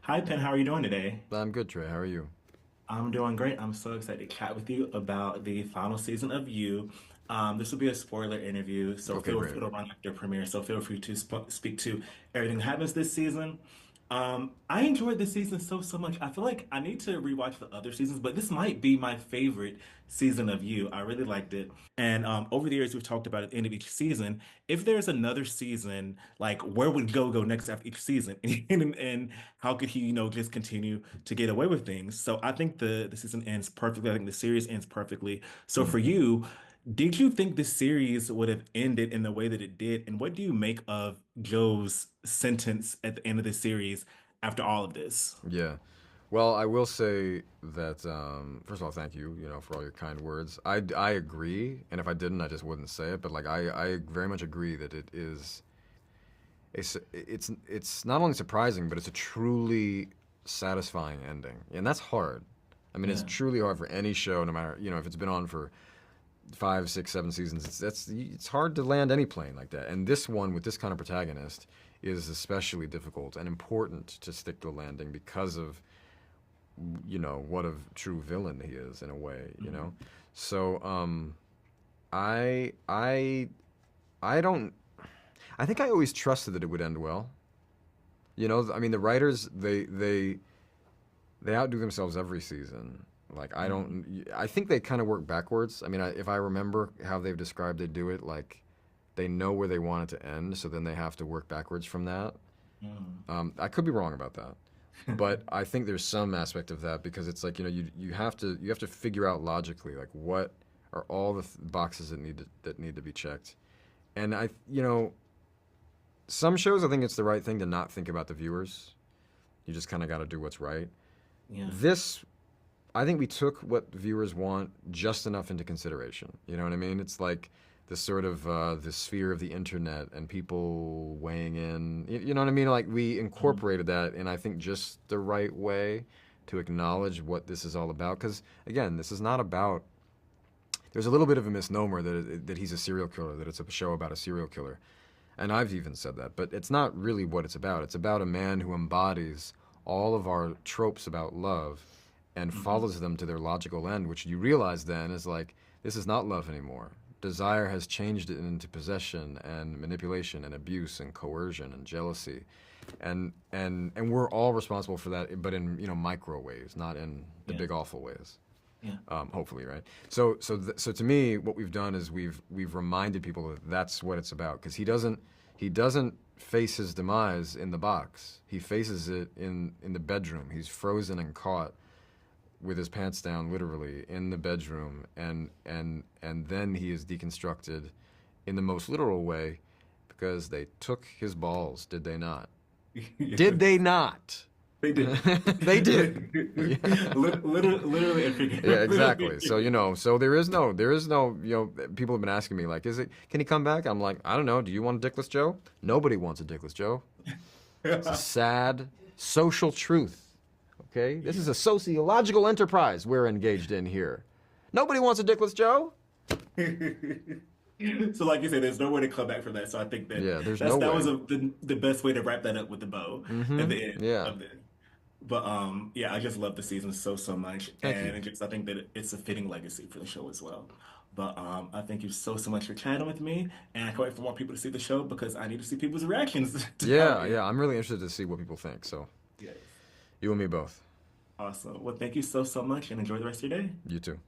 Hi, Penn. How are you doing today? I'm good, Trey. How are you? I'm doing great. I'm so excited to chat with you about the final season of You. This will be a spoiler interview, so Okay, great. it'll run after premiere. So feel free to speak to everything that happens this season. I enjoyed this season so much. I feel like I need to rewatch the other seasons, but this might be my favorite season of You. I really liked it. And over the years, we've talked about at the end of each season, if there's another season, like where would go next after each season, and how could he, just continue to get away with things? So I think the season ends perfectly. I think the series ends perfectly. So for you, did you think this series would have ended in the way that it did? And what do you make of Joe's sentence at the end of the series after all of this? Yeah. Well, I will say that first of all, thank you, for all your kind words. I agree, and if I didn't, I just wouldn't say it. But like, I very much agree that it's not only surprising, but it's a truly satisfying ending, and that's hard. I mean, it's Yeah. truly hard for any show, no matter if it's been on for five, six, 7 seasons. It's hard to land any plane like that. And this one with this kind of protagonist is especially difficult and important to stick to the landing because of what a true villain he is in a way. Mhm. So I I I don't. I think I always trusted that it would end well. I mean, the writers they outdo themselves every season. Like I Mhm. don't. I think they kind of work backwards. I mean, if I remember how they've described they do it, like they know where they want it to end, so then they have to work backwards from that. Mhm. I could be wrong about that, but I think there's some aspect of that because it's like you have to figure out logically like what are all the boxes that need to be checked, and some shows I think it's the right thing to not think about the viewers. You just kind of got to do what's right. Yeah. This I think we took what viewers want just enough into consideration. You know what I mean? It's like the sort of the sphere of the internet and people weighing in. You know what I mean? Like we Mhm. incorporated that in I think just the right way to acknowledge what this is all about. Because again, this is not about. There's a little bit of a misnomer that he's a serial killer, that it's a show about a serial killer, and I've even said that. But it's not really what it's about. It's about a man who embodies all of our tropes about love and Mhm. follows them to their logical end, which you realize then is like, this is not love anymore. Desire has changed it into possession and manipulation and abuse and coercion and jealousy. And we're all responsible for that, but in micro ways, not in the Yeah. big awful ways. Yeah. Hopefully, right? So to me, what we've done is we've reminded people that that's what it's about because he doesn't face his demise in the box. He faces it in the bedroom. He's frozen and caught with his pants down, literally in the bedroom, and then he is deconstructed in the most literal way because they took his balls. Did they not? Did they Yes. not? They did. They did. Yeah. Literally and Yeah, exactly. So figuratively. so there is no. People have been asking me like, can he come back? I'm like, I don't know. Do you want a Dickless Joe? Nobody wants a Dickless Joe. It's a sad social truth. Okay, this is a sociological enterprise we're engaged in here. Nobody wants a Dickless Joe. So, like you said, there's no way to come back from that. So, I think that Yeah, there's no that was way. the best way to wrap that up with the bow at Mm-hmm. the end Yeah. of this. But yeah, I just love the season so much, Thank and you. I think that it's a fitting legacy for the show as well. But I thank you so much for chatting with me, and I can't wait for more people to see the show because I need to see people's reactions to how it Yeah, ends. yeah. I'm really interested to see what people think. So Yes, you and me both. awesome. Well, thank you so much, and enjoy the rest of your day. You too.